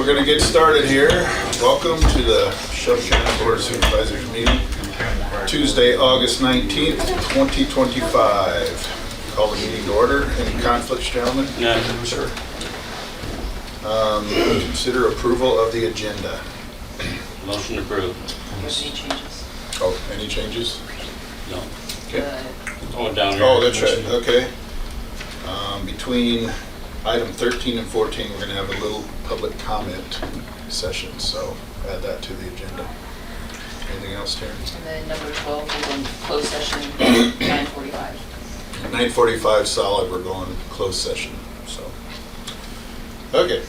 we're going to get started here. Welcome to the Shelby County Board of Supervisors meeting, Tuesday, August 19th, 2025. Call the meeting to order. Any conflicts, gentlemen? No, sir. Consider approval of the agenda. Motion approved. Any changes? Oh, any changes? No. Okay. Oh, down here. Oh, that's right, okay. Between item 13 and 14, we're going to have a little public comment session, so add that to the agenda. Anything else, Terrence? And then number 12, we're going to closed session, 9:45. 9:45 solid, we're going closed session, so. Okay.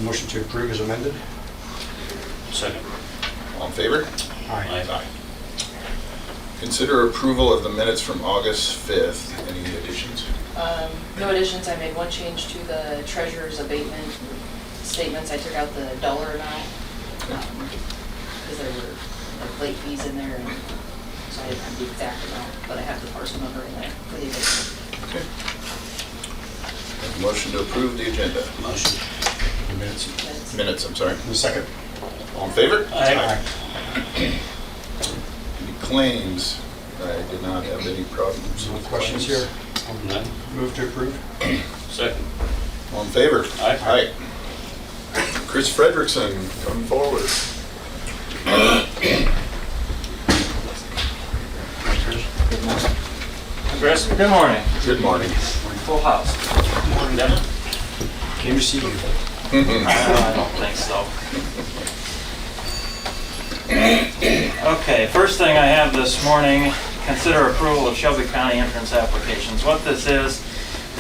Motion to approve is amended. Second. All in favor? Aye. Aye. Consider approval of the minutes from August 5th. Any additions? No additions. I made one change to the treasurer's abatement statements. I took out the dollar amount because there were like late fees in there, and so I didn't have the exact amount, but I have the parcel number in there for the abatement. Okay. Make a motion to approve the agenda. Motion. The minutes. Minutes, I'm sorry. The second. All in favor? Aye. Any claims? I did not have any problems. No with questions claims. here? None. Move to approve. Second. All in favor? Aye. Aye. Chris Frederickson, come forward. Chris, good morning. Good morning. Full house. Morning, Denver. Came to see you. I don't think so. Okay, first thing I have this morning, consider approval of Shelby County entrance applications. What this is,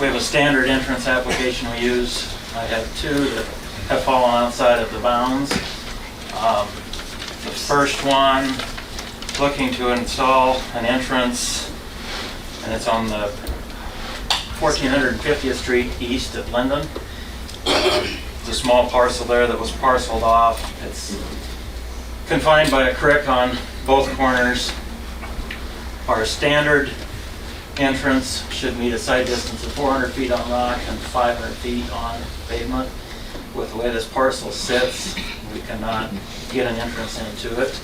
we have a standard entrance application we use. I have two that have fallen outside of the bounds. The first one, looking to install an entrance, and it's on the 1450th Street east of Linden. It's a small parcel there that was parceled off. It's confined by a creek on both corners. Our standard entrance should meet a site distance of 400 feet on rock and 500 feet on pavement. With the way this parcel sits, we cannot get an entrance into it.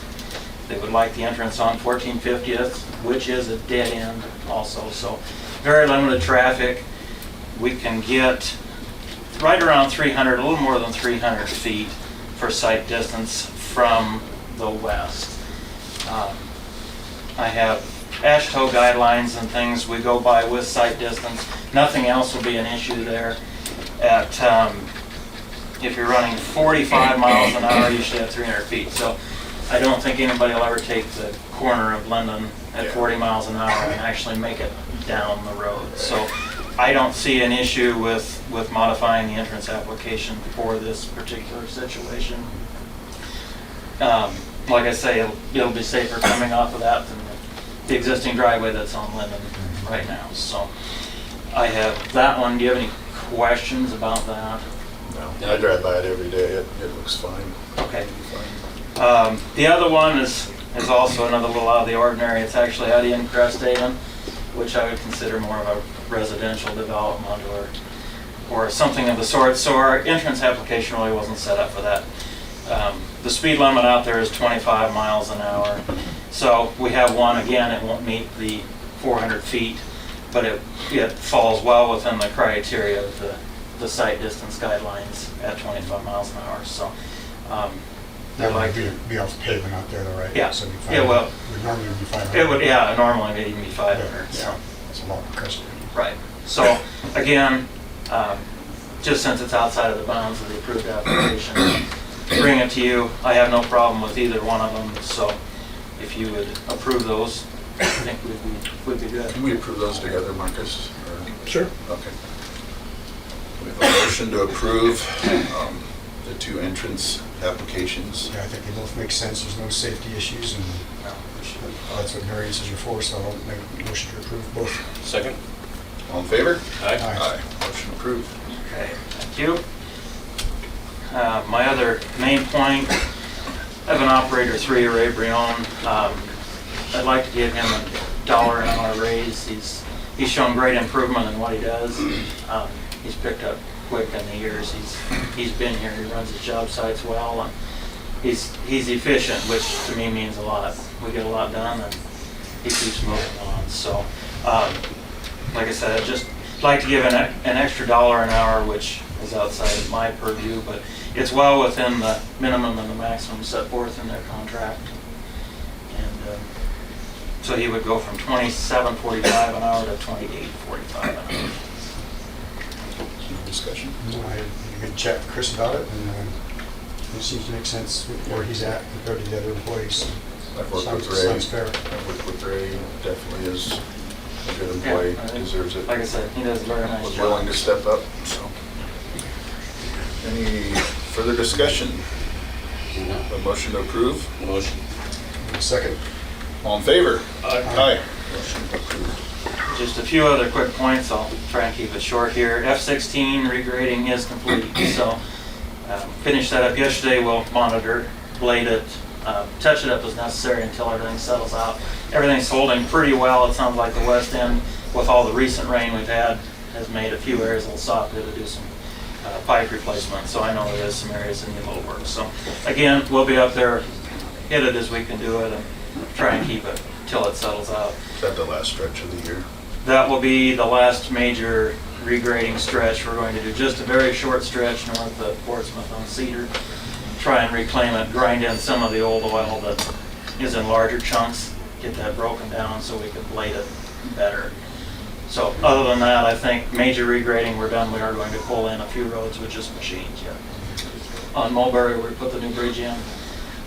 They would like the entrance on 1450th, which is a dead end also, so very limited traffic. We can get right around 300, a little more than 300 feet for sight distance from the west. I have AASHTO guidelines and things we go by with sight distance. Nothing else will be an issue there. At if you're running 45 miles an hour, you should have 300 feet. So I don't think anybody will ever take the corner of Linden at 40 miles an hour and actually make it down the road. So I don't see an issue with modifying the entrance application for this particular situation. Like I say, it'll be safer coming off of that than the existing driveway that's on Linden right now. So I have that one. Do you have any questions about that? No, I drive by it every day. It looks fine. Okay. Fine. The other one is also another little out of the ordinary. It's actually out in Cresthaven, which I would consider more of a residential development or something of the sort. So our entrance application really wasn't set up for that. The speed limit out there is 25 miles an hour. So we have one, again, it won't meet the 400 feet, but it falls well within the criteria of the sight distance guidelines at 25 miles an hour. So That would be off the pavement out there though, right? Yeah. 75. Yeah, well, It would normally be 500. it would, yeah, normally it'd even be 500. Yeah, So. it's a lot of custody. Right. So again, just since it's outside of the bounds of the approved application, bring it to you. I have no problem with either one of them. So if you would approve those, I think we'd be good. Can we approve those together, Marcus? Or- Sure. Okay. We have a motion to approve the two entrance applications. Yeah, I think they both make sense. There's no safety issues, and that's what variances are for, so I'll make a motion to approve both. Second. All in favor? Aye. Aye. Motion approved. Okay, thank you. My other main point, I have an operator 3, Ray Brion. I'd like to give him $1 an hour raise. He's shown great improvement in what he does. he's picked up quick in the years he's been here. He runs his job sites well, and he's efficient, which to me means a lot. We get a lot done, and he keeps moving on. So, like I said, I'd just like to give an extra $1 an hour, which is outside of my purview, but it's well within the minimum and the maximum set forth in their contract. And so he would go from $27.45 an hour to $28.45 an hour. No discussion? I had a good chat with Chris about it, and it seems to make sense where he's at compared to the other employees. I've worked with Ray. Sounds fair. I've worked with Ray, definitely is a good employee, Yeah, I think, deserves it. like I said, he does a very nice Was job. willing to step up, so. Any further discussion? No. A motion to approve? Motion. Second. All in favor? Aye. Motion approved. Just a few other quick points, I'll try and keep it short here. F-16 regrading is complete, so finished that up yesterday. We'll monitor, blade it, touch it up as necessary until everything settles out. Everything's holding pretty well. It sounds like the west end, with all the recent rain we've had, has made a few areas a little softer to do some pipe replacement. So I know there is some areas that need a little work. So again, we'll be up there, hit it as we can do it, and try and keep it till it settles out. Is that the last stretch of the year? That will be the last major regrading stretch. We're going to do just a very short stretch north of Portsmouth on Cedar. Try and reclaim it, grind in some of the old oil that is in larger chunks, get that broken down so we can blade it better. So other than that, I think major regrading we're done. We are going to pull in a few roads with just machines yet. On Mulberry, we put the new bridge in.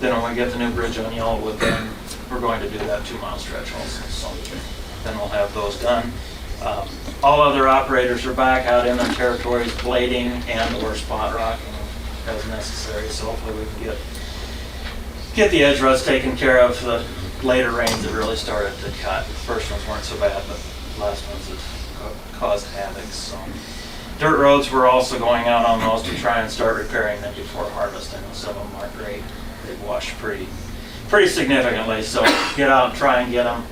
Then when we get the new bridge on Yellowwood, then we're going to do that 2-mile stretch also. So then we'll have those done. All other operators are back out in their territories blading and or spot rocking as necessary. So hopefully we can get the edge ruts taken care of. The later rains have really started to cut. The first ones weren't so bad, but the last ones have caused havoc. So dirt roads, we're also going out on those to try and start repairing them before harvest. I know some of them aren't great. They've washed pretty significantly. So get out and try and get them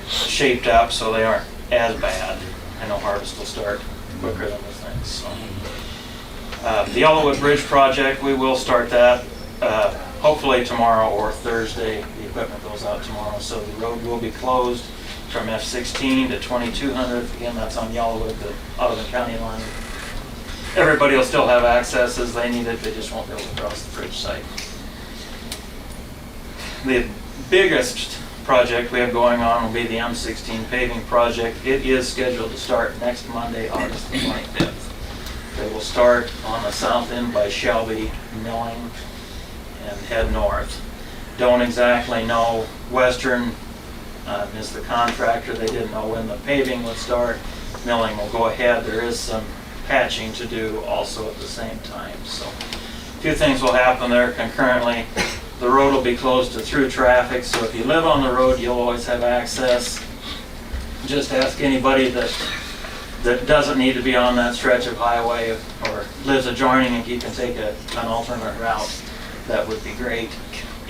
shaped up so they aren't as bad. I know harvest will start quicker than the things. So the Yellowwood Bridge project, we will start that hopefully tomorrow or Thursday. The equipment goes out tomorrow, so the road will be closed from F-16 to 2200. Again, that's on Yellowwood, the Ottawa County line. Everybody will still have access as they need it, they just won't be able to cross the bridge site. The biggest project we have going on will be the M16 paving project. It is scheduled to start next Monday, August the 25th. They will start on the south end by Shelby, milling, and head north. Don't exactly know. Western is the contractor. They didn't know when the paving would start. Milling will go ahead. There is some patching to do also at the same time. So a few things will happen there concurrently. The road will be closed to through traffic, so if you live on the road, you'll always have access. Just ask anybody that doesn't need to be on that stretch of highway or lives adjoining and you can take an alternate route. That would be great.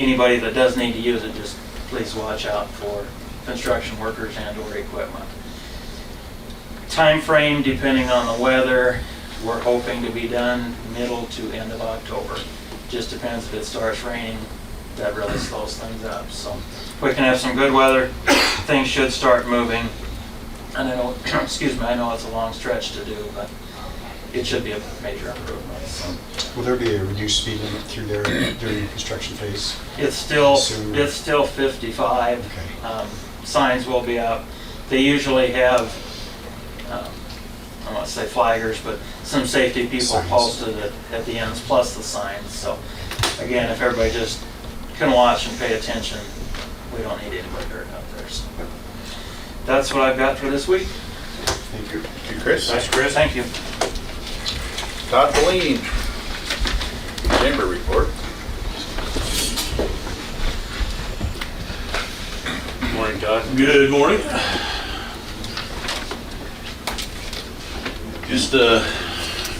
Anybody that does need to use it, just please watch out for construction workers and or equipment. Time frame, depending on the weather, we're hoping to be done middle to end of October. Just depends if it starts raining, that really slows things up. So if we can have some good weather, things should start moving. And I know, excuse me, I know it's a long stretch to do, but it should be a major improvement. So Will there be a reduced speed limit through there during the construction phase? it's still Soon. 55. Okay. Signs will be up. They usually have, I don't want to say flaggers, but some safety people Signs. posted at the ends, plus the signs. So again, if everybody just can watch and pay attention, we don't need anybody hurt out there. So that's what I've got for this week. Thank you. Thank you, Chris. Thanks, Chris. Thank you. Todd Boleen, chamber report. Morning, Todd. Good morning. Just a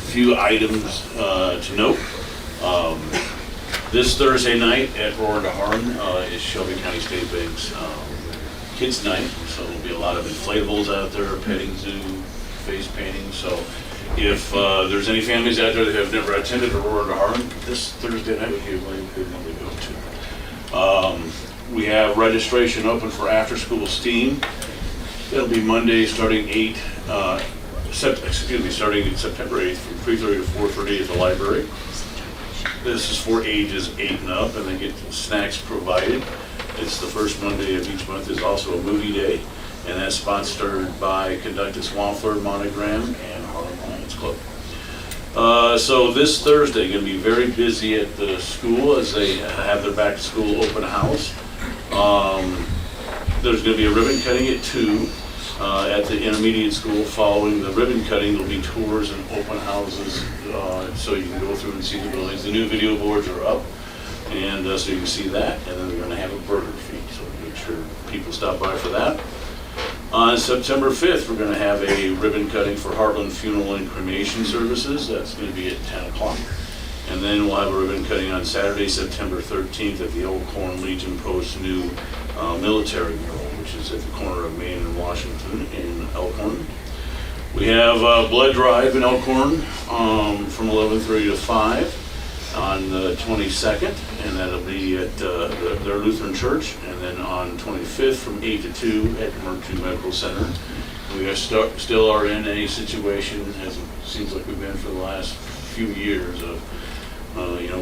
few items to note. This Thursday night at Roar to Harlan is Shelby County State Bank's Kids Night, so there'll be a lot of inflatables out there, petting zoo, face painting. So If there's any families out there that have never attended Aurora to Harlan, this Thursday night would be a really good one to go to. We have registration open for after-school STEAM. It'll be Monday starting starting September 8th from 3:30 to 4:30 at the library. This is for ages 8 and up, and they get snacks provided. It's the first Monday of each month. Is also a movie day, and that's sponsored by Conductus Wampler Monogram and Harlan Lions Club. So this Thursday, going to be very busy at the school as they have their back-to-school open house. There's going to be a ribbon cutting at 2 at the intermediate school. Following the ribbon cutting, there'll be tours and open houses, so you can go through and see the buildings. The new video boards are up, and so you can see that. And then we're going to have a burger feed, so make sure people stop by for that. On September 5th, we're going to have a ribbon cutting for Harlan Funeral and Cremation Services. That's going to be at 10 o'clock. And then we'll have a ribbon cutting on Saturday, September 13th at the Elkhorn Legion Post new military mural, which is at the corner of Main and Washington in Elkhorn. We have a blood drive in Elkhorn from 11:30 to 5 on the 22nd, and that'll be at their Lutheran Church. And then on 25th from 8 to 2 at Mertu Medical Center. We are still are in a situation, as it seems like we've been for the last few years, of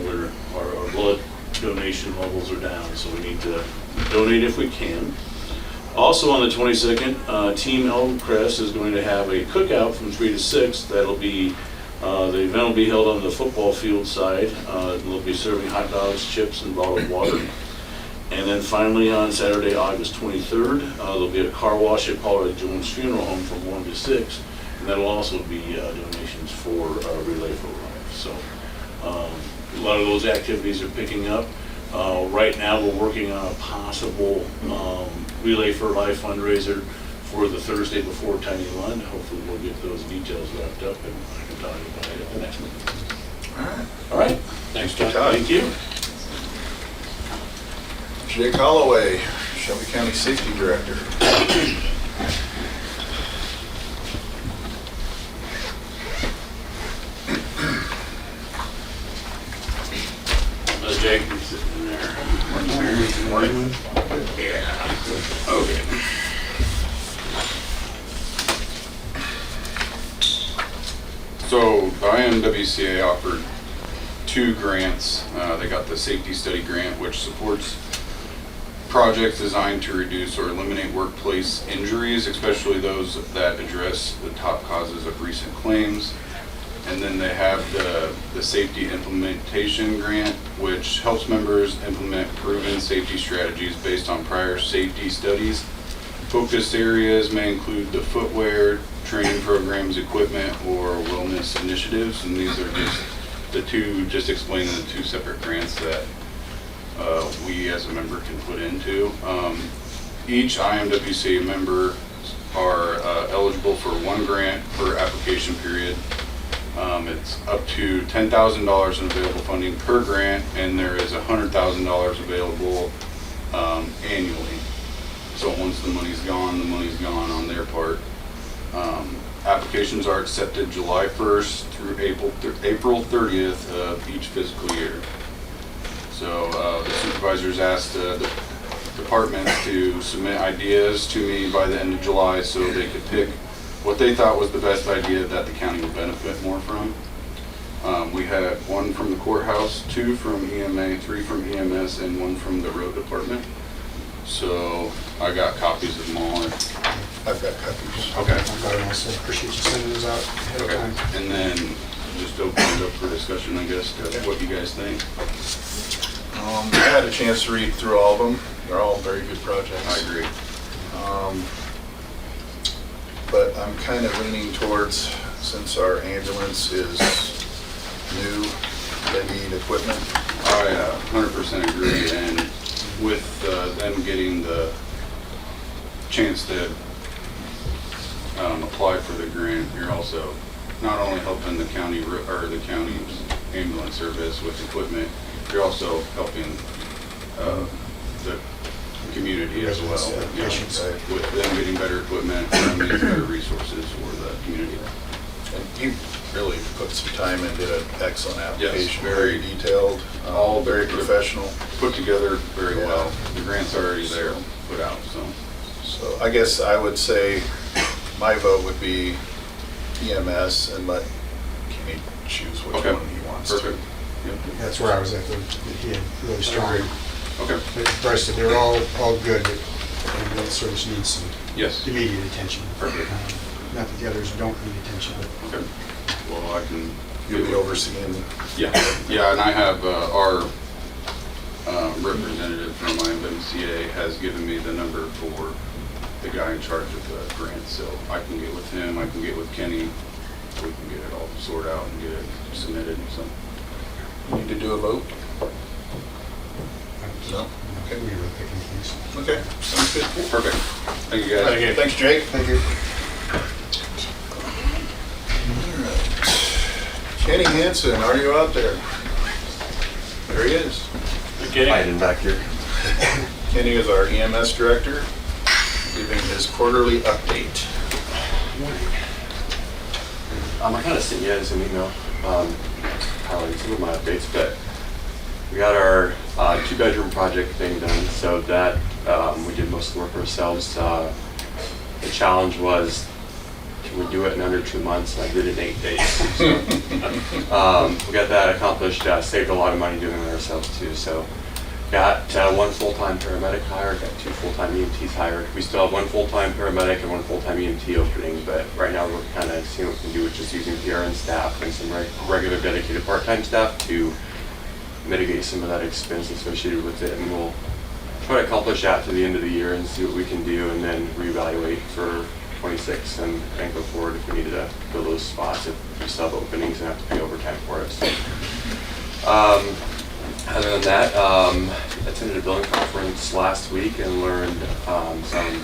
where our blood donation levels are down, so we need to donate if we can. Also on the 22nd, Team Elmcrest is going to have a cookout from 3 to 6. That'll be the event will be held on the football field side. They'll be serving hot dogs, chips, and bottled water. And then finally on Saturday, August 23rd, there'll be a car wash at Pollard Jones Funeral Home from 1 to 6, and that'll also be donations for Relay for Life. So a lot of those activities are picking up. Right now, we're working on a possible Relay for Life fundraiser for the Thursday before Tiny Lund. Hopefully, we'll get those details wrapped up, and I can talk about it at the next meeting. All right. Thanks, John. Thank you. Jake Holloway, Shelby County Safety Director. Jake, you're sitting in there. Morning. Yeah. Okay. So the IMWCA offered 2 grants. They got the safety study grant, which supports projects designed to reduce or eliminate workplace injuries, especially those that address the top causes of recent claims. And then they have the safety implementation grant, which helps members implement proven safety strategies based on prior safety studies. Focus areas may include the footwear, training programs, equipment, or wellness initiatives. And these are just explaining the 2 separate grants that we as a member can put into. Each IMWCA member are eligible for 1 grant per application period. It's up to $10,000 in available funding per grant, and there is $100,000 available annually. So once the money's gone on their part. Applications are accepted July 1st through April 30th of each fiscal year. So the supervisors asked the departments to submit ideas to me by the end of July so they could pick what they thought was the best idea that the county would benefit more from. We had 1 from the courthouse, 2 from EMA, 3 from EMS, and 1 from the road department. So I got copies of them all. I've got copies. Okay. I've got them also. Appreciate you sending those out ahead of Okay. time. And then just open it up for discussion, I guess, to what you guys think. I had a chance to read through all of them. They're all very good projects. I agree. But I'm kind of leaning towards, since our ambulance is new, they need equipment. I 100% agree, and with them getting the chance to apply for the grant, you're also not only helping the county or the county's ambulance service with equipment, you're also helping the community as well. Residents, You know, patients. with them getting better equipment, that means better resources for the community. And really put some time and did an excellent application. very- Very detailed, all very put- professional. Put together very Yeah. well. The grant's already there, put out, so. So I guess I would say my vote would be EMS and let Kenny choose which Okay. one he wants to. Perfect. Yep. That's where I was at, he had really strong. Okay, But Bryce said they were all good, but ambulance service needs some yes, immediate attention. Perfect. Not that the others don't need attention, but okay. Well, I can. You'll be overseeing. Yeah, yeah, and I have, our representative from IMWCA has given me the number for the guy in charge of the grant, so I can get with him, I can get with Kenny, we can get it all sorted out and get it submitted, so. Need to do a vote? No? we were picking things. Okay, sounds good. Perfect. Thank you, guys. Thanks, Jake. Thank you. Kenny Hansen, are you out there? There he is. Hiding back here. Kenny is our EMS director, giving his quarterly update. I kind of sent you guys an email, highlighting some of my updates, but we got our 2-bedroom project thing done, so that we did most of the work ourselves. The challenge was, can we do it in under 2 months? And I did it in 8 days. So, we got that accomplished, saved a lot of money doing it ourselves too. So got 1 full-time paramedic hired, got 2 full-time EMTs hired. We still have 1 full-time paramedic and 1 full-time EMT opening, but right now we're kind of seeing what we can do with just using PRN staff and some regular dedicated part-time staff to mitigate some of that expense associated with it. And we'll try to accomplish that to the end of the year and see what we can do, and then reevaluate for 26 and go forward if we needed to fill those spots, if we still have openings and have to pay overtime for it. So, other than that, attended a billing conference last week and learned some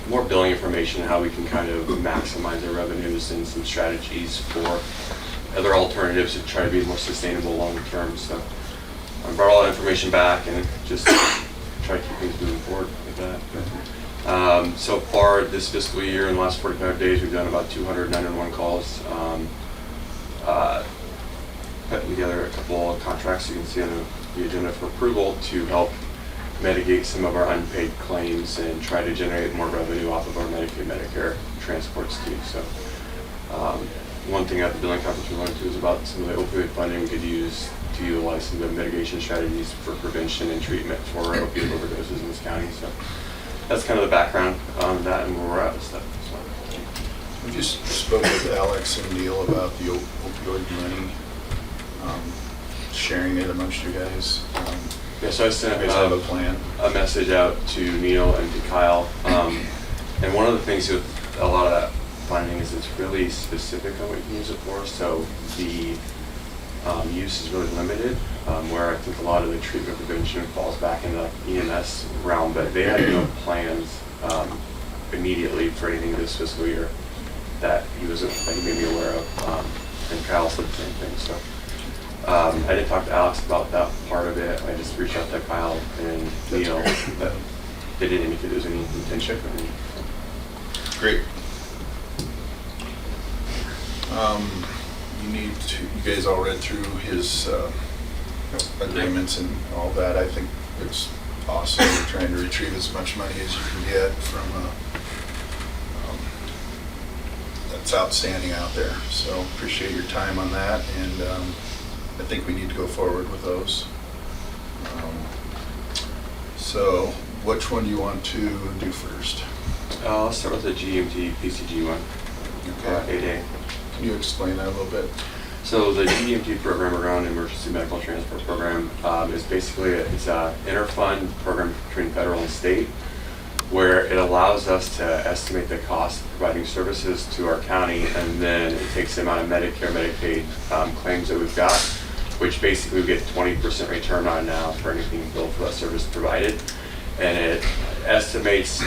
more billing information, how we can kind of maximize our revenues and some strategies for other alternatives to try to be more sustainable long term. So I brought all that information back and just try to keep things moving forward with that. So far this fiscal year, in the last 45 days, we've done about 291 calls. Putting together a couple of contracts you can see on the agenda for approval to help mitigate some of our unpaid claims and try to generate more revenue off of our Medicaid, Medicare transports too. So one thing at the billing conference we learned too is about some of the opioid funding we could use to utilize some of the mitigation strategies for prevention and treatment for opioid overdoses in this county. So that's kind of the background on that and where we're at with stuff. So. We just spoke with Alex and Neil about the opioid money, sharing it amongst you guys. Yeah, so I sent You guys have a plan? a message out to Neil and to Kyle. And one of the things with a lot of that funding is it's really specific on what you can use it for. So the use is really limited, where I think a lot of the treatment prevention falls back in the EMS realm, but they had no plans immediately for anything this fiscal year that he made me aware of, and Kyle said the same thing. So I didn't talk to Alex about that part of it. I just reached out to Kyle and Neil, but they didn't indicate there's any intention for me. Great. You guys all read through his agreements and all that. I think it's awesome. We're trying to retrieve as much money as you can get from that's outstanding out there. So appreciate your time on that, and I think we need to go forward with those. So which one do you want to do first? Let's start with the GMT PCG one, Okay. 8A. Can you explain that a little bit? So the GMT program, around Emergency Medical Transport Program, is basically it's an interfund program between federal and state, where it allows us to estimate the cost of providing services to our county, and then it takes the amount of Medicare, Medicaid claims that we've got, which basically we get 20% return on now for anything billed for that service provided, and it estimates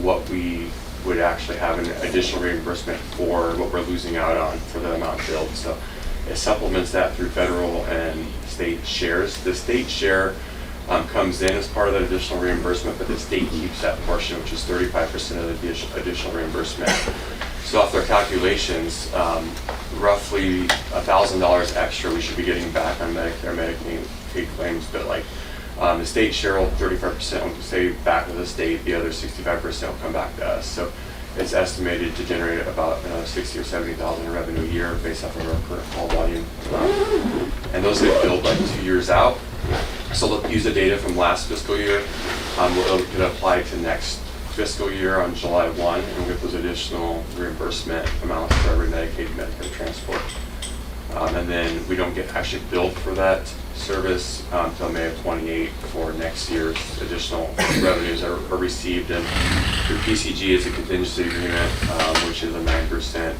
what we would actually have an additional reimbursement for what we're losing out on for the amount billed. So it supplements that through federal and state shares. The state share comes in as part of that additional reimbursement, but the state keeps that portion, which is 35% of the additional reimbursement. So off their calculations, roughly $1,000 extra we should be getting back on Medicare, Medicaid claims, but like the state share will 35% will stay back with the state, the other 65% will come back to us. So it's estimated to generate about $60,000 or $70,000 in revenue a year based off of our current call volume. And those get billed like 2 years out. So they'll use the data from last fiscal year. We'll get applied to next fiscal year on July 1, and we'll get those additional reimbursement amounts for every Medicaid, Medicare transport. And then we don't get actually billed for that service until May of 28 for next year's additional revenues are received. And through PCG is a contingency agreement, which is a 9%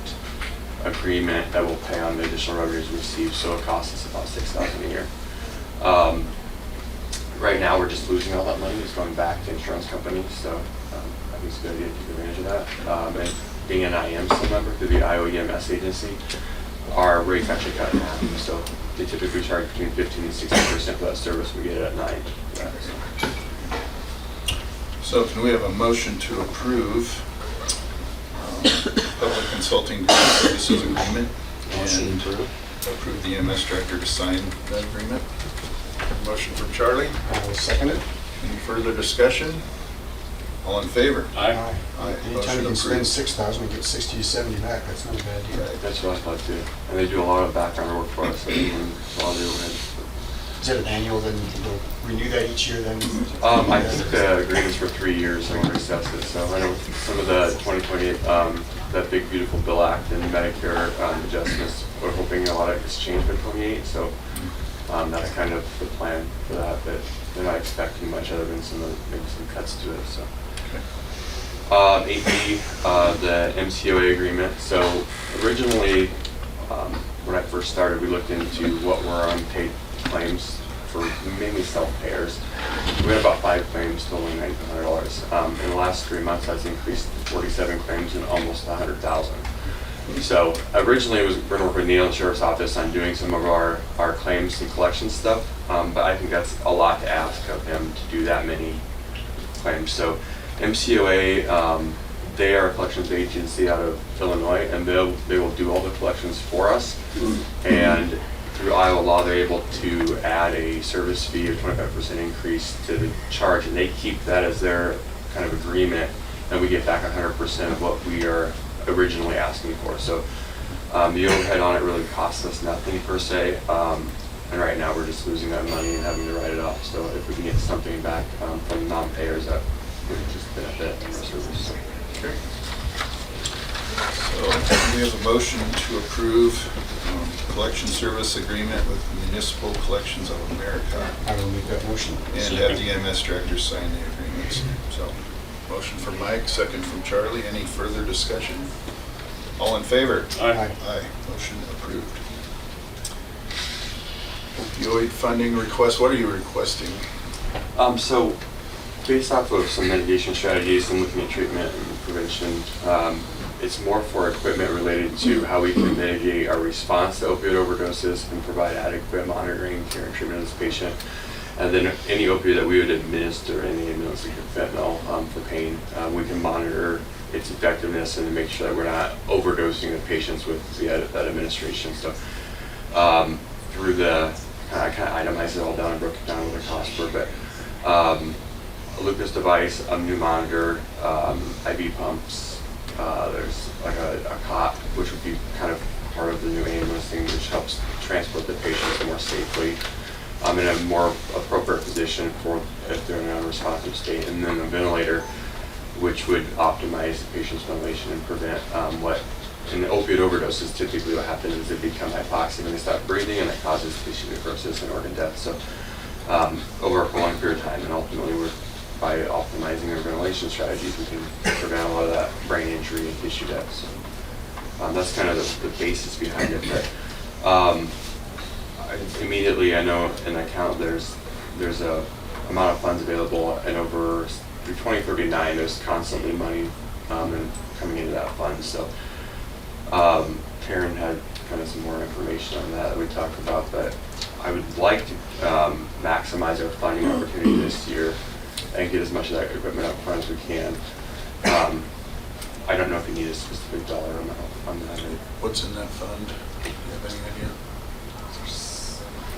agreement that will pay on the additional revenues received. So it costs us about $6,000 a year. Right now, we're just losing all that money. It's going back to insurance companies. So I think it's a good idea to take advantage of that. And being an IMSA member through the IOEMS agency, our rates actually cut in half. So they typically charge between 15 and 60% for that service. We get it at 9%. So can we have a motion to approve public consulting services agreement and approve the EMS director to sign that agreement? Motion from Charlie. I will second it. Any further discussion? All in favor? Aye. Aye. Anytime Motion you can spend approved. 6,000 and get 60 to 70 back, that's not a bad deal. Right. That's what I thought too. And they do a lot of background work for us. So even a lot of the overhead. Is it an annual, then you'll renew that each year then? I think the agreement's for 3 years and we'll reassess it. So I know some of the 2020, that big beautiful bill act and Medicare adjustments, we're hoping a lot of it's changed by 28. So that's kind of the plan for that, but they're not expecting much other than maybe some cuts to it. So 8B, the MCOA agreement. So originally, when I first started, we looked into what were unpaid claims for mainly self-payers. We had about 5 claims totaling $1,900. In the last 3 months, that's increased to 47 claims and almost 100,000. So originally, we're going to work with Neil and Sheriff's Office on doing some of our claims and collection stuff, but I think that's a lot to ask of him to do that many claims. So MCOA, they are a collections agency out of Illinois, and they will do all the collections for us. And through Iowa law, they're able to add a service fee of 25% increase to the charge, and they keep that as their kind of agreement, and we get back 100% of what we are originally asking for. So the overhead on it really costs us nothing per se, and right now we're just losing that money and having to write it off. So if we can get something back from non-payers, that would just benefit our service. Okay. So we have a motion to approve collection service agreement with Municipal Collections of America I will make that motion. and have the EMS director sign the agreements. So motion from Mike, second from Charlie. Any further discussion? All in favor? Aye. Aye. Motion approved. Opioid funding request, what are you requesting? So based off of some mitigation strategies and looking at treatment and prevention, it's more for equipment related to how we can mitigate our response to opioid overdoses and provide adequate monitoring, care, and treatment of this patient. And then any opioid that we would administer, any administration of fentanyl for pain, we can monitor its effectiveness and make sure that we're not overdosing the patients with that administration. So through the, I kind of itemized it all down and broke it down with a cost per, but a Lucas device, a new monitor, IV pumps, there's like a cot, which would be kind of part of the new ambulance thing, which helps transport the patients more safely in a more appropriate position for if they're in an unresponsive state, and then a ventilator, which would optimize the patient's ventilation and prevent what in opioid overdoses typically what happens is they become hypoxic when they stop breathing, and that causes tissue necrosis and organ death. So over a prolonged period of time, and ultimately by optimizing their ventilation strategies, we can prevent a lot of that brain injury and tissue death. So that's kind of the basis behind it. But immediately, I know in the account there's a amount of funds available, and over through 2039, there's constantly money and coming into that fund. So Karen had kind of some more information on that we talked about, but I would like to maximize our funding opportunity this year and get as much of that equipment up front as we can. I don't know if you need a specific dollar amount on that. What's in that fund? Do you have any idea?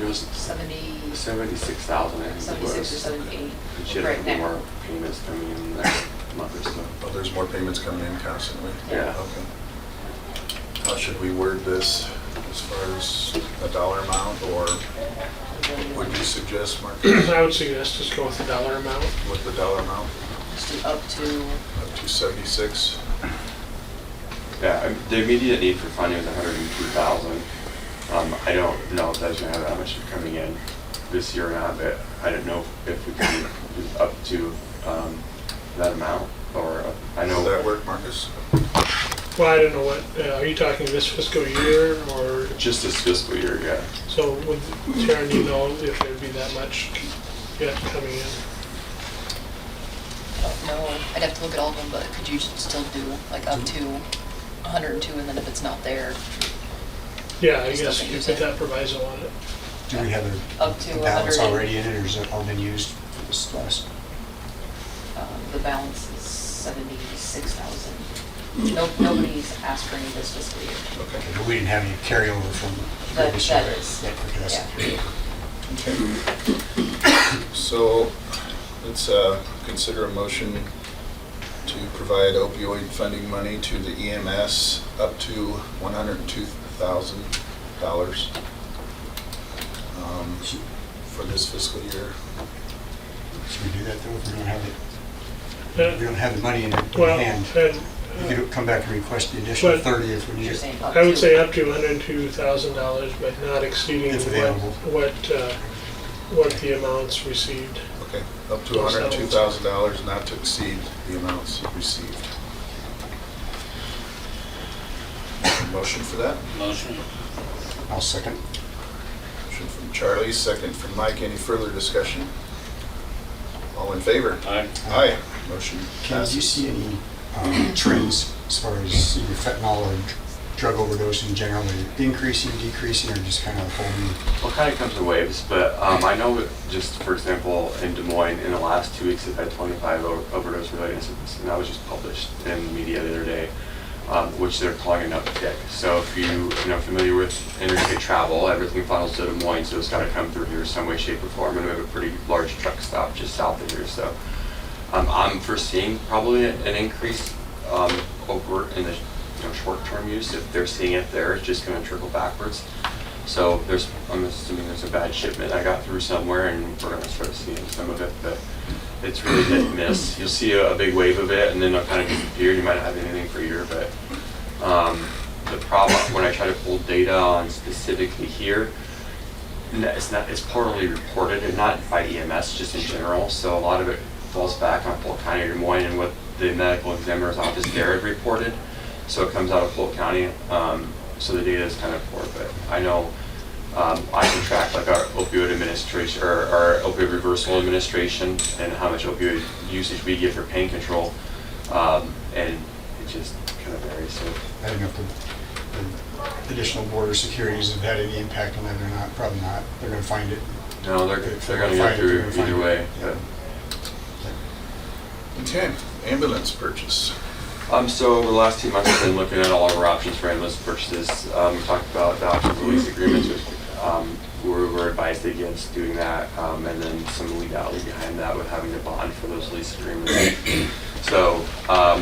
It was 76,000, I think it 76 or was. 78 And she had a right couple now. more payments coming in the next month or so. Oh, there's more payments coming in constantly? Yeah. Okay. How should we word this as far as a dollar amount, or would you suggest, Mark, I would suggest just go with the dollar amount. with the dollar amount Just do up to, up to 76? Yeah, the immediate need for funding is 102,000. I don't know if that's gonna have that much coming in this year or not, but I don't know if we can do up to that amount, or I Will know. that work, Marcus? Well, I don't know what, are you talking this fiscal year or, Just this fiscal year, yeah. so would, Sharon, do you know if there'd be that much yet coming in? I don't know, I'd have to look at all of them, but could you still do like up to 102, and then if it's not there, Yeah, I Still guess can you use put it. that proviso on it. Do we have Up to a balance 100. already in it, or has it all been used for this last? the balance is 76,000. Nobody's asked for any this fiscal year. Okay. But we didn't have any carryover from That- previous year. that right? is- Yeah, okay, that's- Okay. So let's consider a motion to provide opioid funding money to the EMS up to $102,000 for this fiscal year. Should we do that though, if we don't have it, Uh, we don't have the money in Well, hand? and We could come back and request the additional But- 30 if we need You're it. saying up I would to. say up to $102,000, but not exceeding If available. what the amounts received. Okay, up to $102,000, not to exceed the amounts received. Motion for that? Motion. I'll second. Motion from Charlie, second from Mike. Any further discussion? All in favor? Aye. Aye. Motion Ken, do you passes. see any trends as far as either fentanyl or drug overdose in general, are they increasing, decreasing, or just kind of holding? Well, it kind of comes in waves, but I know that just, for example, in Des Moines, in the last 2 weeks, they've had 25 overdose-related incidents, and that was just published in the media the other day, which they're calling an uptick. So if you're familiar with interstate travel, everything funnels to Des Moines, so it's got to come through here some way, shape, or form, and we have a pretty large truck stop just south of here. So I'm foreseeing probably an increase over in the short-term use. If they're seeing it there, it's just going to trickle backwards. So I'm assuming there's a bad shipment I got through somewhere, and we're going to start seeing some of it, but it's really hit and miss. You'll see a big wave of it, and then it'll kind of disappear. You might not have anything for a year, but the problem when I try to pull data on specifically here, it's poorly reported, and not by EMS, just in general. So a lot of it falls back on Polk County or Des Moines and what the medical examiner's office there had reported. So it comes out of Polk County. So the data is kind of poor, but I know I can track like our opioid administration or our opioid reversal administration and how much opioid usage we get for pain control, and it just kind of varies. So I don't know if the additional border securities have had any impact on that or not. Probably not. They're going to find it. no, they're If going to find go it, through they're gonna find either it. way. Yeah. Okay, ambulance purchase. So over the last 2 months, I've been looking at all of our options for ambulance purchases. We talked about the options of lease agreements, which we were advised against doing that, and then some legality behind that with having to bond for those lease agreements. So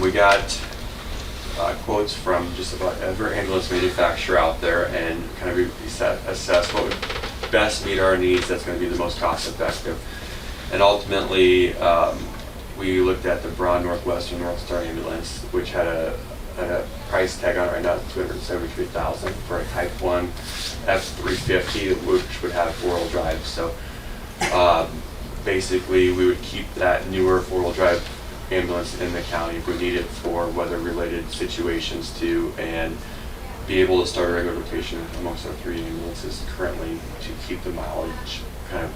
we got quotes from just about every ambulance manufacturer out there, and kind of assess what would best meet our needs that's going to be the most cost effective. And ultimately, we looked at the Braun Northwestern North Star ambulance, which had a price tag on it right now of $273,000 for a Type 1 F350, which would have four-wheel drive. So basically, we would keep that newer four-wheel drive ambulance in the county if we need it for weather-related situations too, and be able to start a regular rotation amongst our three ambulances currently to keep the mileage kind of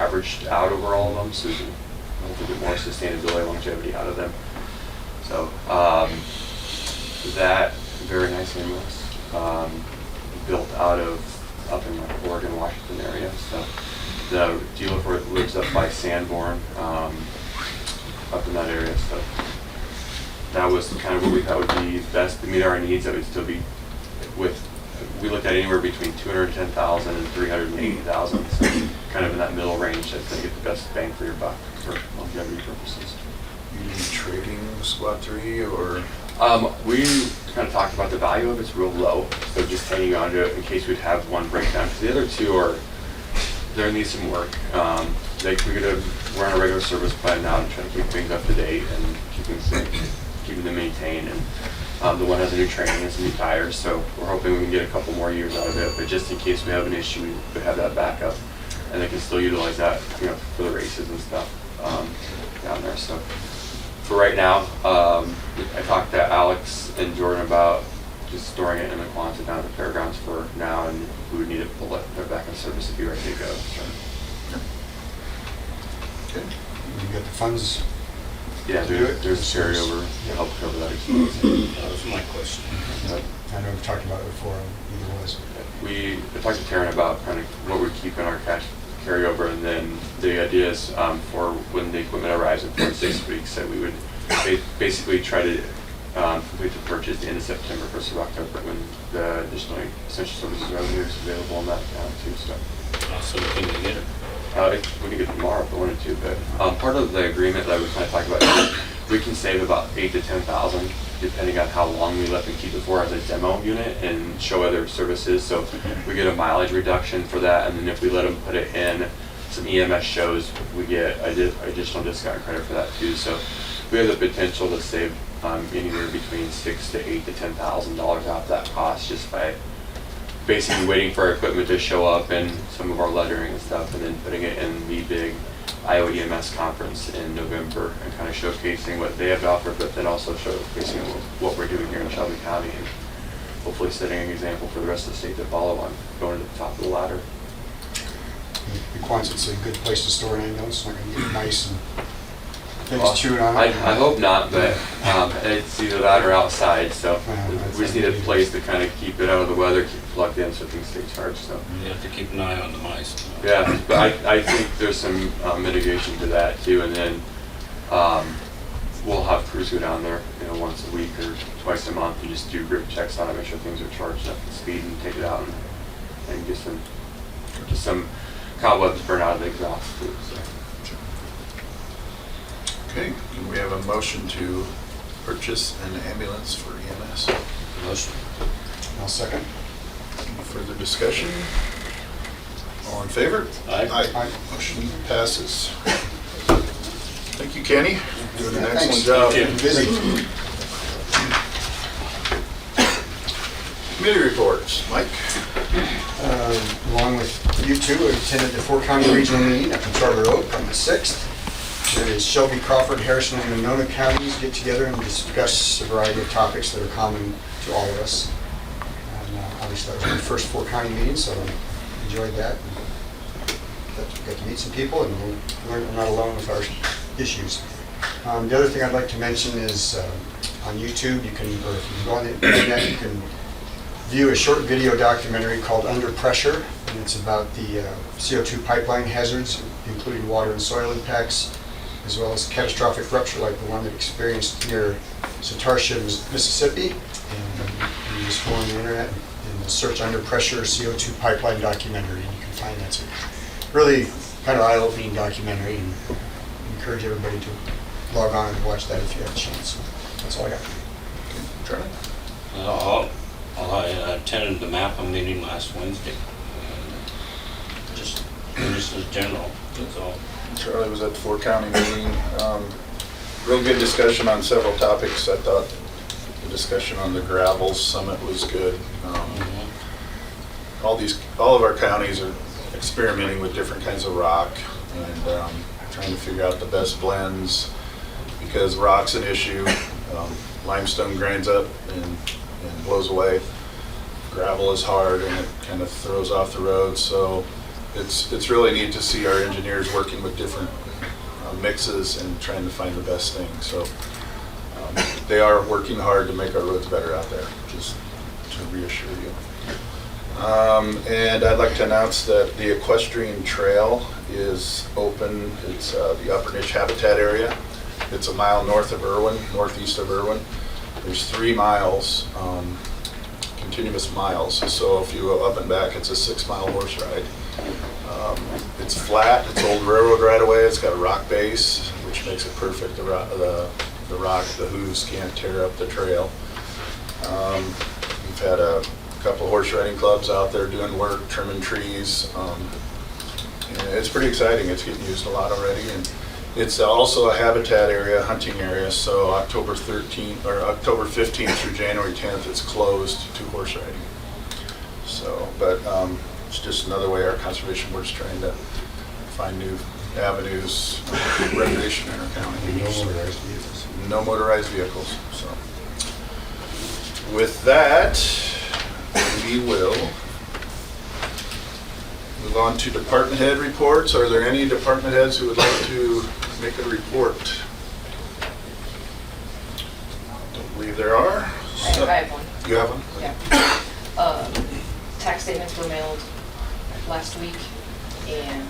averaged out over all of them, so we can hopefully get more sustainability, longevity out of them. So that very nice ambulance, built out of up in like Oregon, Washington area. So the dealer for it lives up by Sanborn, up in that area. So that was kind of what we thought would be best to meet our needs. That would still be we looked at anywhere between 210,000 and 380,000, so kind of in that middle range. That's going to get the best bang for your buck for longevity purposes. You need trading squad 3 or? We kind of talked about the value of it's real low, so just hanging on to it in case we'd have one breakdown. Because the other two they need some work. We're on a regular service plan now to try to keep things up to date and keeping them maintained. And the one has a new training and some new tires, so we're hoping we can get a couple more years out of it. But just in case we have an issue, we could have that backup, and they can still utilize that, for the races and stuff down there. So for right now, I talked to Alex and Jordan about just storing it in the Quonset down at the fairgrounds for now, and we would need to pull it back in service to be ready to go. So. Okay. You got the funds? Yeah, there's a carryover to help cover that expense. That was my question. I know we've talked about it before, either was. I talked to Taryn about kind of what we keep in our cash carryover, and then the idea is for when the equipment arrives in 4 to 6 weeks, that we would basically try to complete the purchase at the end of September, 1st of October, when the additional essential services revenue is available in that account too. So. So we can get it. We can get it tomorrow if we wanted to, but part of the agreement that we kind of talked about is we can save about $8,000 to $10,000 depending on how long we let them keep it for as a demo unit and show other services. So we get a mileage reduction for that, and then if we let them put it in some EMS shows, we get additional discount credit for that too. So we have the potential to save anywhere between $6,000 to $8,000 to $10,000 off that cost just by basically waiting for our equipment to show up and some of our lettering and stuff, and then putting it in the big Iowa EMS conference in November and kind of showcasing what they have to offer, but then also showcasing what we're doing here in Shelby County and hopefully setting an example for the rest of the state to follow on going to the top of the ladder. The Quonset's a good place to store an ambulance. It's not going to get nice and things chewing on it. I hope not, but it's either that or outside, so we just need a place to kind of keep it out of the weather, keep it plugged in so things stay charged. So. You have to keep an eye on the mice. Yeah, but I think there's some mitigation to that too, and then we'll have crews go down there, once a week or twice a month and just do grip checks on it, make sure things are charged up to speed, and take it out and get some cobwebs burned out of the exhaust too. So. Okay, we have a motion to purchase an ambulance for EMS. Motion. I'll second. Any further discussion? All in favor? Aye. Aye. Motion passes. Thank you, Kenny. Doing an excellent Thanks. job. Thank you. Busy. Committee reports. Mike? Along with you two, I attended the 4-county regional meeting up in Charter Oak on the 6th. There is Shelby, Crawford, Harrison, and Monona counties get together and discuss a variety of topics that are common to all of us. And obviously that was my first 4-county meeting, so I enjoyed that. Got to meet some people and learn I'm not alone with our issues. The other thing I'd like to mention is on YouTube, or if you can go on the internet, you can view a short video documentary called Under Pressure, and it's about the CO2 pipeline hazards, including water and soil impacts, as well as catastrophic rupture like the one that experienced near Satartia, Mississippi. And you just go on the internet and search Under Pressure CO2 pipeline documentary, and you can find that's a really kind of eye-opening documentary, and encourage everybody to log on and watch that if you have a chance. That's all I got. Charlie? I attended the MAPA meeting last Wednesday. Just as general, that's all. Charlie was at the 4-county meeting. Real good discussion on several topics. I thought the discussion on the gravel summit was good. All of our counties are experimenting with different kinds of rock and trying to figure out the best blends, because rock's an issue. Limestone grinds up and blows away. Gravel is hard and it kind of throws off the road. So it's really neat to see our engineers working with different mixes and trying to find the best thing. So they are working hard to make our roads better out there, just to reassure you. And I'd like to announce that the equestrian trail is open. It's the Upper Niche Habitat area. It's a mile north of Irwin, northeast of Irwin. There's 3 miles, continuous miles. So if you go up and back, it's a 6-mile horse ride. It's flat, it's old railroad right away. It's got a rock base, which makes it perfect. The hooves can't tear up the trail. We've had a couple horse riding clubs out there doing work, trimming trees. And it's pretty exciting. It's getting used a lot already. And it's also a habitat area, hunting area. So October 13th or October 15th through January 10th, it's closed to horse riding. So, but it's just another way our conservation board's trying to find new avenues of recreation in our county. No motorized vehicles. No motorized vehicles, so. With that, we will move on to department head reports. Are there any department heads who would like to make a report? Don't believe there are. I have one. You have one? Yeah. Tax statements were mailed last week, and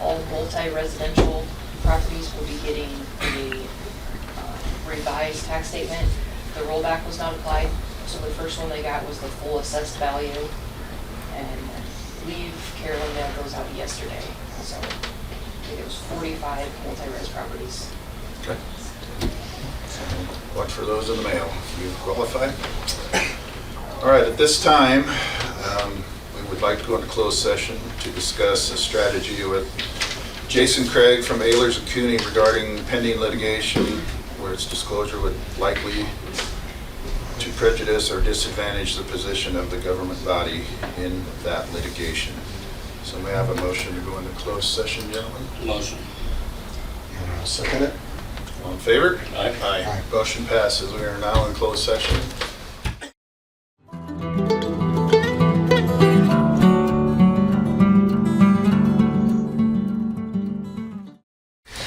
all multi-residential properties will be getting a revised tax statement. The rollback was not applied, so the first one they got was the full assessed value, and I believe Carolyn mailed those out yesterday. So I think it was 45 multi-res properties. Okay. Watch for those in the mail if you qualify. All right, at this time, we would like to go into closed session to discuss a strategy with Jason Craig from Ehlers and Cooney regarding pending litigation where its disclosure would likely to prejudice or disadvantage the position of the government body in that litigation. So may I have a motion to go into closed session, gentlemen? Motion. And I'll second it. All in favor? Aye. Aye. Motion passes. We are now in closed session.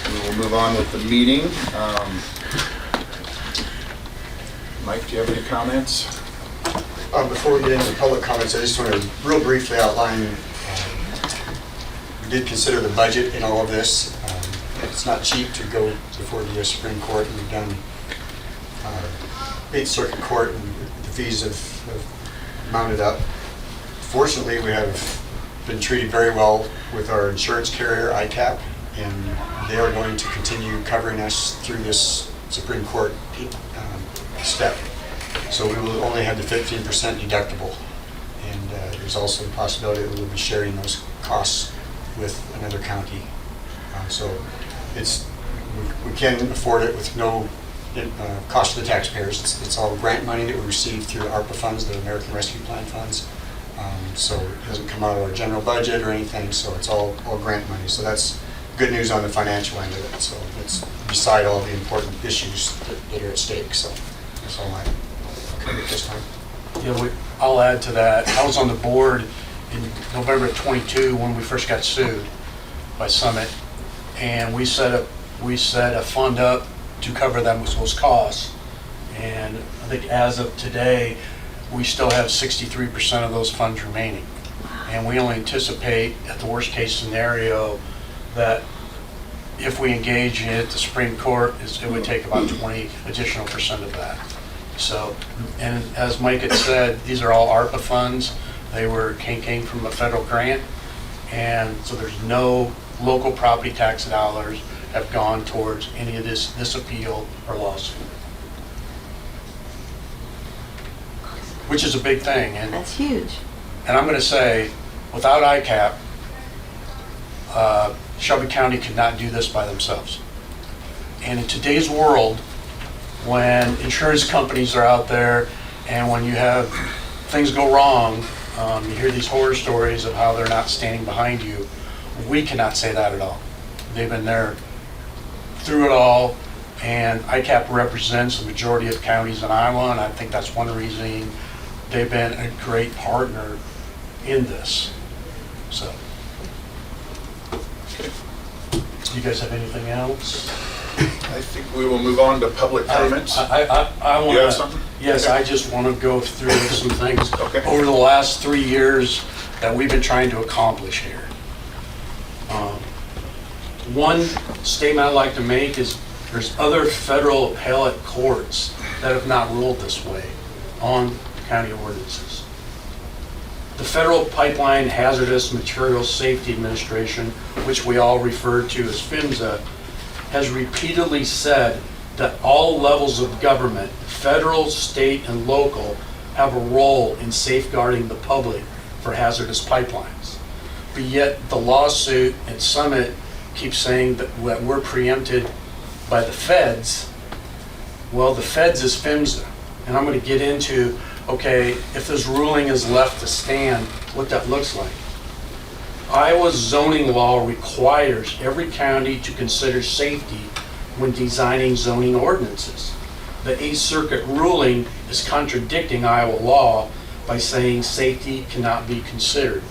We will move on with the meeting. Mike, do you have any comments? Before we get into public comments, I just want to real briefly outline, we did consider the budget in all of this. It's not cheap to go before the U.S. Supreme Court, and we've done 8th Circuit Court, and the fees have mounted up. Fortunately, we have been treated very well with our insurance carrier, ICAP, and they are going to continue covering us through this Supreme Court step. So we will only have the 15% deductible, and there's also the possibility that we'll be sharing those costs with another county. So we can afford it with no cost to the taxpayers. It's all grant money that we receive through ARPA funds, the American Rescue Plan funds. So it doesn't come out of our general budget or anything, so it's all grant money. So that's good news on the financial end of it. So it's beside all the important issues that are at stake. So that's all I cover at this time. Yeah, I'll add to that. I was on the board in November of '22 when we first got sued by Summit, and we set a fund up to cover those costs. And I think as of today, we still have 63% of those funds remaining. And we only anticipate, at the worst case scenario, that if we engage in it, the Supreme Court, it would take about 20 additional % of that. So, and as Mike had said, these are all ARPA funds. They came from a federal grant, and so there's no local property tax dollars have gone towards any of this appeal or lawsuit. Which is a big thing. And That's huge. And I'm going to say, without ICAP, Shelby County could not do this by themselves. And in today's world, when insurance companies are out there and when you have things go wrong, you hear these horror stories of how they're not standing behind you. We cannot say that at all. They've been there through it all, and ICAP represents the majority of counties in Iowa, and I think that's one reason they've been a great partner in this. So, do you guys have anything else? I think we will move on to public comments. I want You have to. something? Yes, Okay. I just want to go through some things Okay. over the last 3 years that we've been trying to accomplish here. One statement I'd like to make is There's other federal appellate courts that have not ruled this way on county ordinances. The Federal Pipeline Hazardous Materials Safety Administration, which we all refer to as PHMSA, has repeatedly said that all levels of government, federal, state, and local, have a role in safeguarding the public for hazardous pipelines. But yet the lawsuit at Summit keeps saying that we're preempted by the feds. Well, the feds is PHMSA. And I'm going to get into, okay, if this ruling is left to stand, what that looks like. Iowa's zoning law requires every county to consider safety when designing zoning ordinances. The 8th Circuit ruling is contradicting Iowa law by saying safety cannot be considered.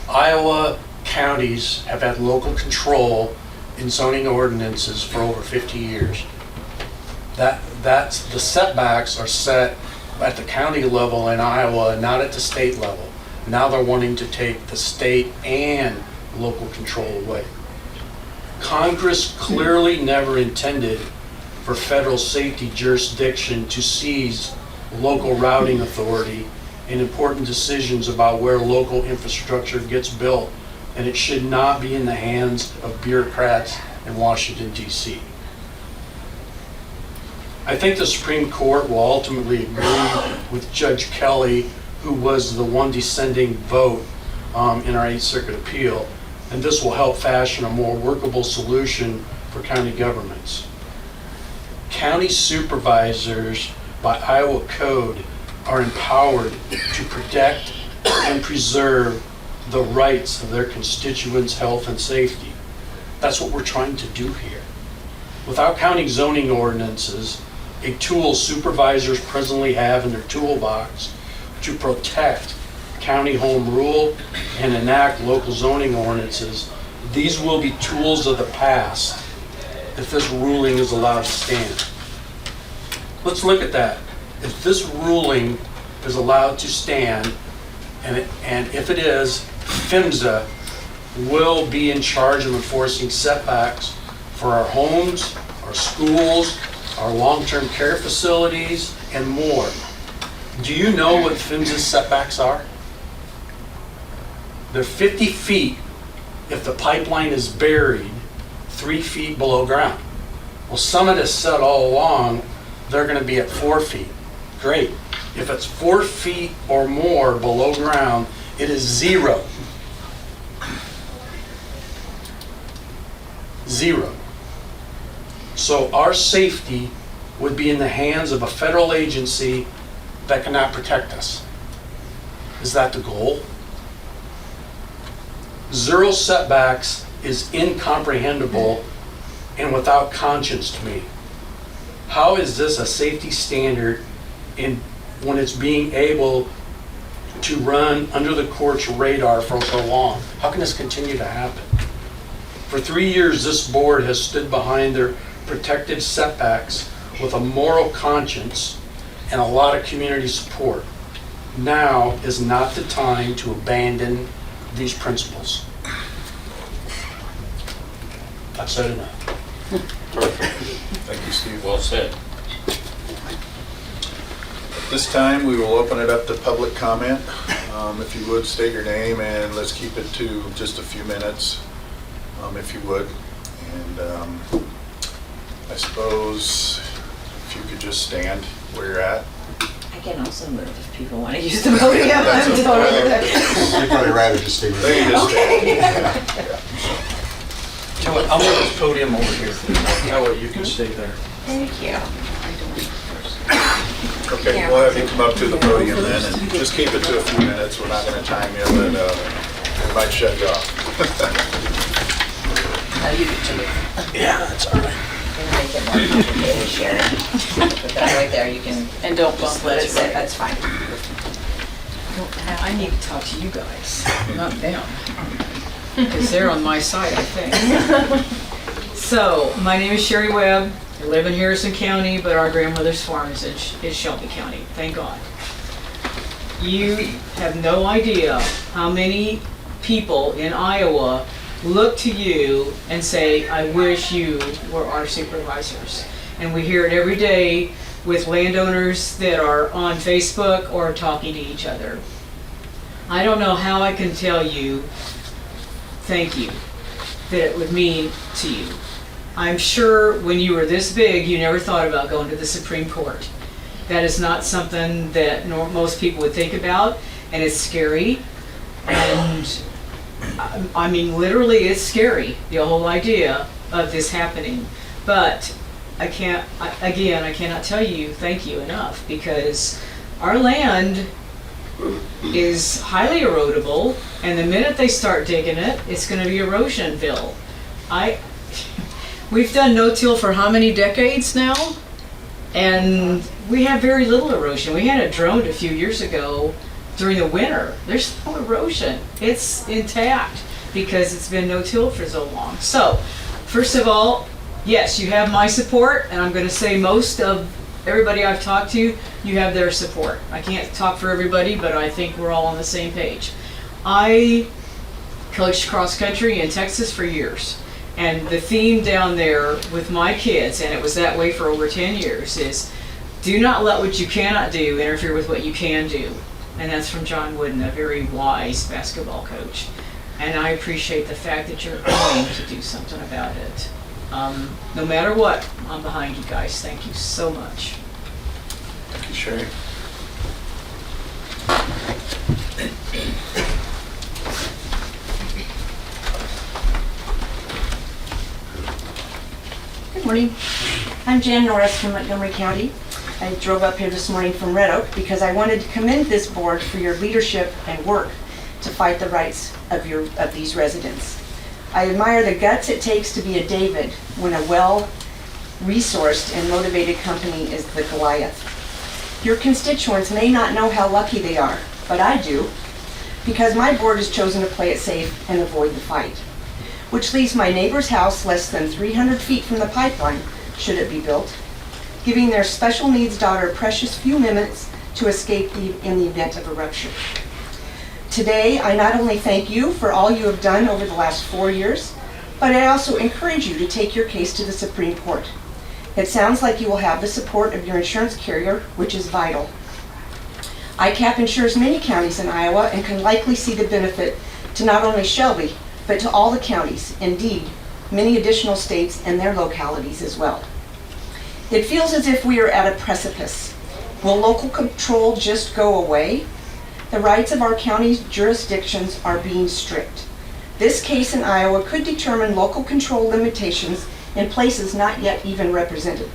Iowa counties have had local control in zoning ordinances for over 50 years. The setbacks are set at the county level in Iowa, not at the state level. Now they're wanting to take the state and local control away. Congress clearly never intended for federal safety jurisdiction to seize local routing authority in important decisions about where local infrastructure gets built, and it should not be in the hands of bureaucrats in Washington, D.C. I think the Supreme Court will ultimately agree with Judge Kelly, who was the one dissenting vote in our 8th Circuit appeal, and this will help fashion a more workable solution for county governments. County supervisors by Iowa code are empowered to protect and preserve the rights of their constituents' health and safety. That's what we're trying to do here. Without county zoning ordinances, a tool supervisors presently have in their toolbox to protect county home rule and enact local zoning ordinances, these will be tools of the past if this ruling is allowed to stand. Let's look at that. If this ruling is allowed to stand, and if it is, PHMSA will be in charge of enforcing setbacks for our homes, our schools, our long-term care facilities, and more. Do you know what PHMSA's setbacks are? They're 50 feet if the pipeline is buried 3 feet below ground. Well, Summit has said all along they're going to be at 4 feet. Great. If it's 4 feet or more below ground, it is 0. 0. So our safety would be in the hands of a federal agency that cannot protect us. Is that the goal? 0 setbacks is incomprehensible and without conscience to me. How is this a safety standard when it's being able to run under the court's radar for so long? How can this continue to happen? For 3 years, this board has stood behind their protected setbacks with a moral conscience and a lot of community support. Now is not the time to abandon these principles. I've said enough. Thank you, Steve. Well said. At this time, we will open it up to public comment. If you would, state your name, and let's keep it to just a few minutes, if you would. And I suppose if you could just stand where you're at. I can also move if people want to use the podium. That's I'm okay. totally I'd probably rather just stay They can there. just stand. Okay. Tell you what, I'll move this podium over here. That way you can stay there. Thank you. Okay, we'll have you come up to the podium then, and just keep it to a few minutes. We're not going to time you, but we might shut you off. You get to move. Yeah, that's all right. Make it more complicated, Sherry. Put that right there, you can. And don't just bump let it. it sit, that's fine. I need to talk to you guys, not them, because they're on my side, I think. So, my name is Sherry Webb. I live in Harrison County, but our grandmother's farm is Shelby County, thank God. You have no idea how many people in Iowa look to you and say, I wish you were our supervisors. And we hear it every day with landowners that are on Facebook or talking to each other. I don't know how I can tell you thank you that it would mean to you. I'm sure when you were this big, you never thought about going to the Supreme Court. That is not something that most people would think about, and it's scary. And I mean, literally, it's scary, the whole idea of this happening. But I cannot tell you thank you enough, because our land is highly erodible, and the minute they start digging it, it's going to be Erosionville. We've done no-till for how many decades now? And we have very little erosion. We had it droned a few years ago during the winter. There's no erosion. It's intact because it's been no-till for so long. So, first of all, yes, you have my support, and I'm going to say most of everybody I've talked to, you have their support. I can't talk for everybody, but I think we're all on the same page. I coached cross country in Texas for years, and the theme down there with my kids, and it was that way for over 10 years, is do not let what you cannot do interfere with what you can do. And that's from John Wooden, a very wise basketball coach. And I appreciate the fact that you're going to do something about it. No matter what, I'm behind you guys. Thank you so much. Thank you, Sherry. Good morning. I'm Jan Norris from Montgomery County. I drove up here this morning from Red Oak because I wanted to commend this board for your leadership and work to fight the rights of these residents. I admire the guts it takes to be a David when a well-resourced and motivated company is the Goliath. Your constituents may not know how lucky they are, but I do, because my board has chosen to play it safe and avoid the fight, which leaves my neighbor's house less than 300 feet from the pipeline, should it be built, giving their special needs daughter a precious few minutes to escape in the event of a rupture. Today, I not only thank you for all you have done over the last 4 years, but I also encourage you to take your case to the Supreme Court. It sounds like you will have the support of your insurance carrier, which is vital. ICAP insures many counties in Iowa and can likely see the benefit to not only Shelby, but to all the counties, indeed, many additional states and their localities as well. It feels as if we are at a precipice. Will local control just go away? The rights of our county's jurisdictions are being stripped. This case in Iowa could determine local control limitations in places not yet even represented.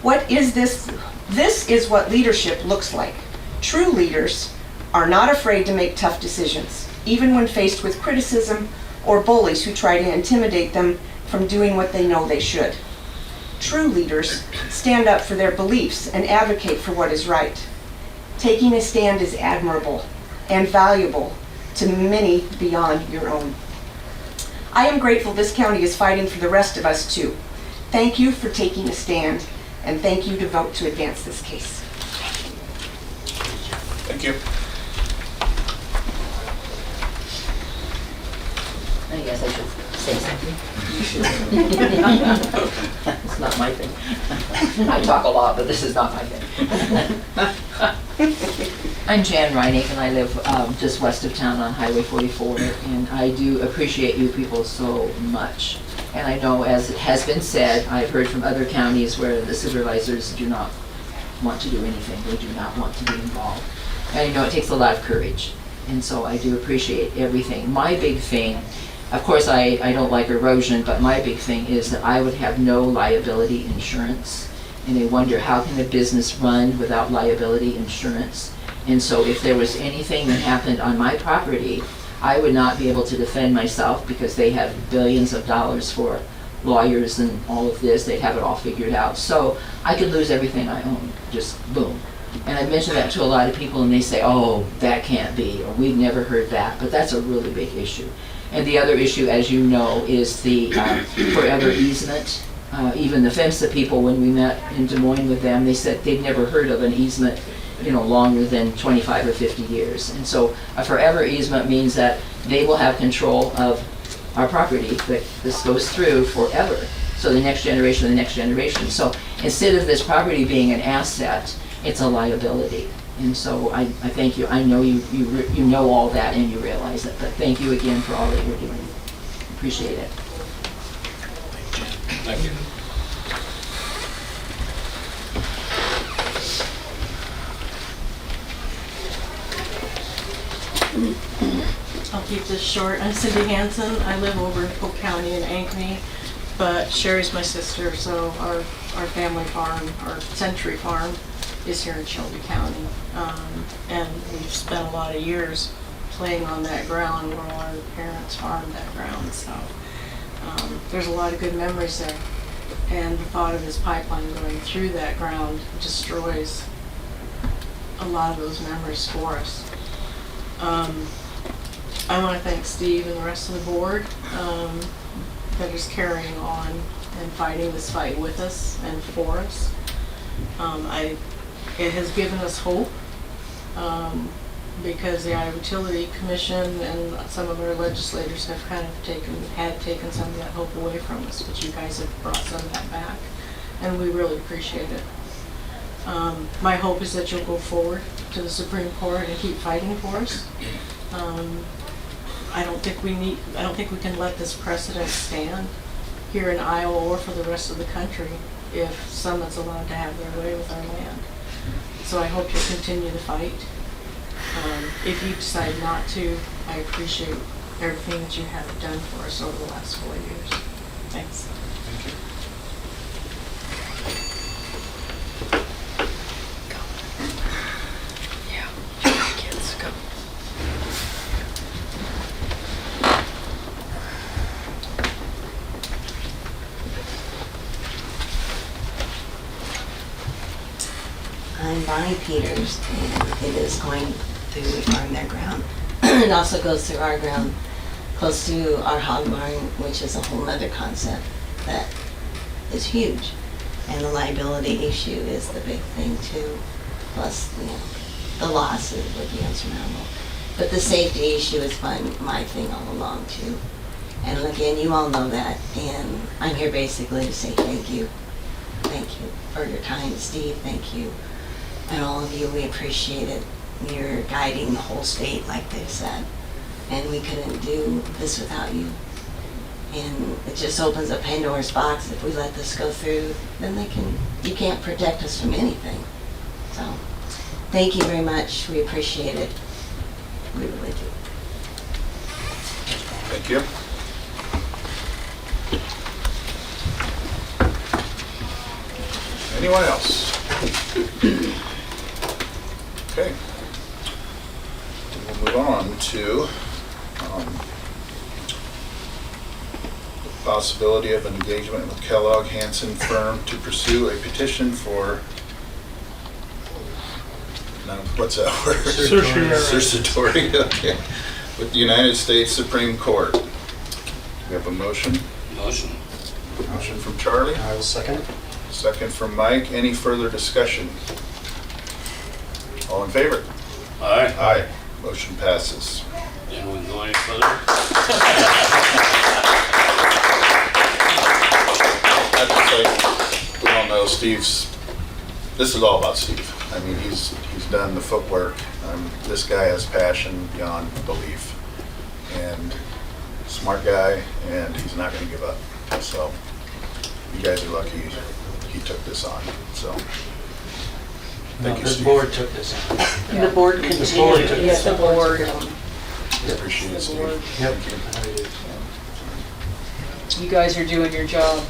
What is this? This is what leadership looks like. True leaders are not afraid to make tough decisions, even when faced with criticism or bullies who try to intimidate them from doing what they know they should. True leaders stand up for their beliefs and advocate for what is right. Taking a stand is admirable and valuable to many beyond your own. I am grateful this county is fighting for the rest of us too. Thank you for taking a stand, and thank you to vote to advance this case. Thank you. I guess I should say something. It's not my thing. I talk a lot, but this is not my thing. I'm Jan Reinig, and I live just west of town on Highway 44, and I do appreciate you people so much. And I know, as it has been said, I've heard from other counties where the supervisors do not want to do anything. They do not want to be involved. And I know it takes a lot of courage, and so I do appreciate everything. My big thing, of course, I don't like erosion, but my big thing is that I would have no liability insurance. And I wonder, how can a business run without liability insurance? And so if there was anything that happened on my property, I would not be able to defend myself because they have billions of dollars for lawyers and all of this. They'd have it all figured out. So I could lose everything I own, just boom. And I mention that to a lot of people and they say, oh, that can't be, or we've never heard that. But that's a really big issue. And the other issue, as you know, is the forever easement. Even the FEMSA people, when we met in Des Moines with them, they said they'd never heard of an easement, longer than 25 or 50 years. And so a forever easement means that they will have control of our property, but this goes through forever. So the next generation, the next generation. So instead of this property being an asset, it's a liability. And so I thank you. I know you know all that and you realize it, but thank you again for all that you're doing. Appreciate it. Thank you. I'll keep this short. I'm Cindy Hansen. I live over in Polk County in Ankeny, but Sherry's my sister, so our family farm, our Century Farm, is here in Shelby County. And we've spent a lot of years playing on that ground where our parents farmed that ground, so there's a lot of good memories there. And the thought of this pipeline going through that ground destroys a lot of those memories for us. I want to thank Steve and the rest of the board that is carrying on and fighting this fight with us and for us. It has given us hope because the Iowa Utility Commission and some of our legislators have kind of taken some of that hope away from us, but you guys have brought some of that back, and we really appreciate it. My hope is that you'll go forward to the Supreme Court and keep fighting for us. I don't think we can let this precedent stand here in Iowa or for the rest of the country if Summit's allowed to have their way with our land. So I hope you'll continue to fight. If you decide not to, I appreciate everything that you have done for us over the last 4 years. Thanks. Thank you. I'm Bonnie Peters, and it is going through farm their ground. It also goes through our ground, close to our hog barn, which is a whole other concept that is huge. And the liability issue is the big thing too. Plus, the loss would be insurmountable. But the safety issue has been my thing all along too. And again, you all know that, and I'm here basically to say thank you. Thank you for your time, Steve. Thank you. And all of you, we appreciate it. You're guiding the whole state, like they've said. And we couldn't do this without you. And it just opens a Pandora's box. If we let this go through, then you can't protect us from anything. So, thank you very much. We appreciate it. We really do. Thank you. Anyone else? Okay. We'll move on to the possibility of an engagement with Kellogg Hansen firm to pursue a petition for, now, what's that word? Certiorari, okay, with the United States Supreme Court. We have a motion? Motion. Motion from Charlie, I will second it. second from Mike. Any further discussion? All in favor? Aye. Aye. Motion passes. Anyone go any further? I'd just like, we all know Steve's, this is all about Steve. I mean, he's done the footwork. This guy has passion beyond belief. And smart guy, and he's not gonna give up. So, you guys are lucky he took this on, so. Thank you, The Steve. board took this on. The board The board took continued. this Yes, the board. Appreciate it, Steve. Yep. Thank you. You guys are doing your job.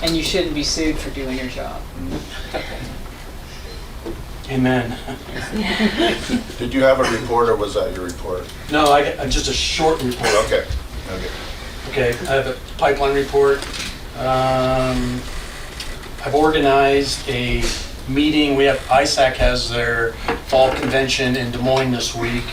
And you shouldn't be sued for doing your job. Amen. Did you have a report, or was that your report? No, I got just a short report. Okay, okay. Okay, I have a pipeline report. I've organized a meeting. ISAC has their fall convention in Des Moines this week,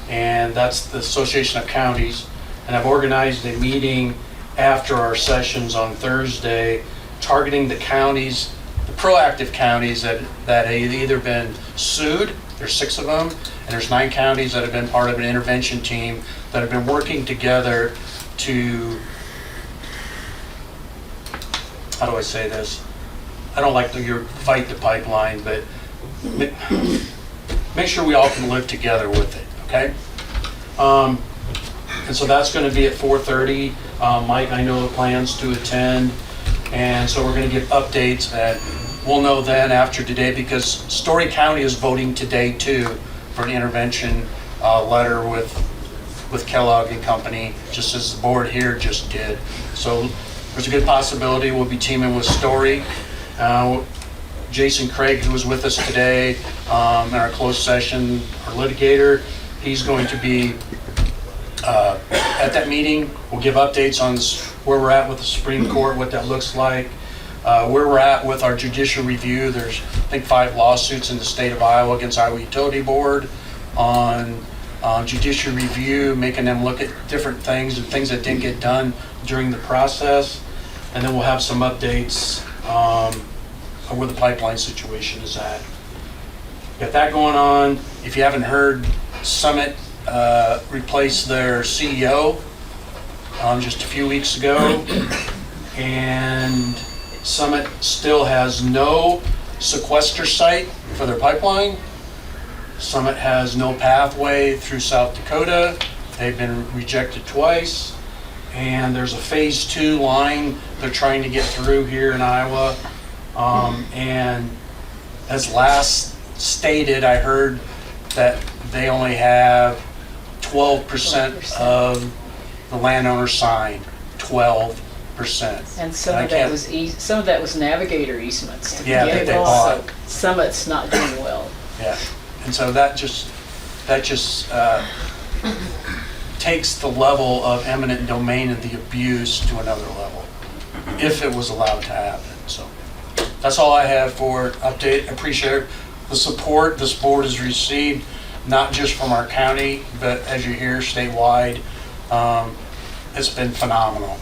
and that's the Association of Counties. And I've organized a meeting after our sessions on Thursday, targeting the counties, the proactive counties that have either been sued There's 6 of them, and there's 9 counties that have been part of an intervention team that have been working together to, how do I say this? I don't like to fight the pipeline, but make sure we all can live together with it, okay? And so that's going to be at 4:30. Mike, I know the plans to attend, and so we're going to give updates, and we'll know then after today, because Story County is voting today too for an intervention letter with Kellogg and Company, just as the board here just did. So there's a good possibility we'll be teaming with Story. Jason Craig, who was with us today in our closed session, our litigator, he's going to be at that meeting. We'll give updates on where we're at with the Supreme Court, what that looks like, where we're at with our judicial review. There's, I think, 5 lawsuits in the state of Iowa against Iowa Utility Board on judicial review, making them look at different things and things that didn't get done during the process. And then we'll have some updates on where the pipeline situation is at. Got that going on. If you haven't heard, Summit replaced their CEO just a few weeks ago, and Summit still has no sequester site for their pipeline. Summit has no pathway through South Dakota. They've been rejected twice, and there's a phase 2 line they're trying to get through here in Iowa. And as last stated, I heard that they only have 12% of the landowner signed. 12%. And some of that was navigator easements. Yeah, that they bought. So Summit's not doing well. Yeah, and so that just takes the level of eminent domain and the abuse to another level, if it was allowed to happen. So that's all I have for update. Appreciate the support this board has received, not just from our county, but as you hear, statewide. It's been phenomenal.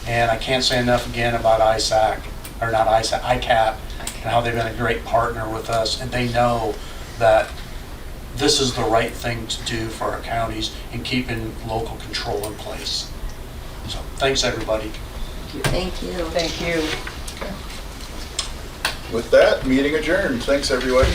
And I can't say enough again about ICAP, and how they've been a great partner with us, and they know that this is the right thing to do for our counties in keeping local control in place. So thanks, everybody. Thank you. Thank you. With that, meeting adjourned. Thanks, everybody.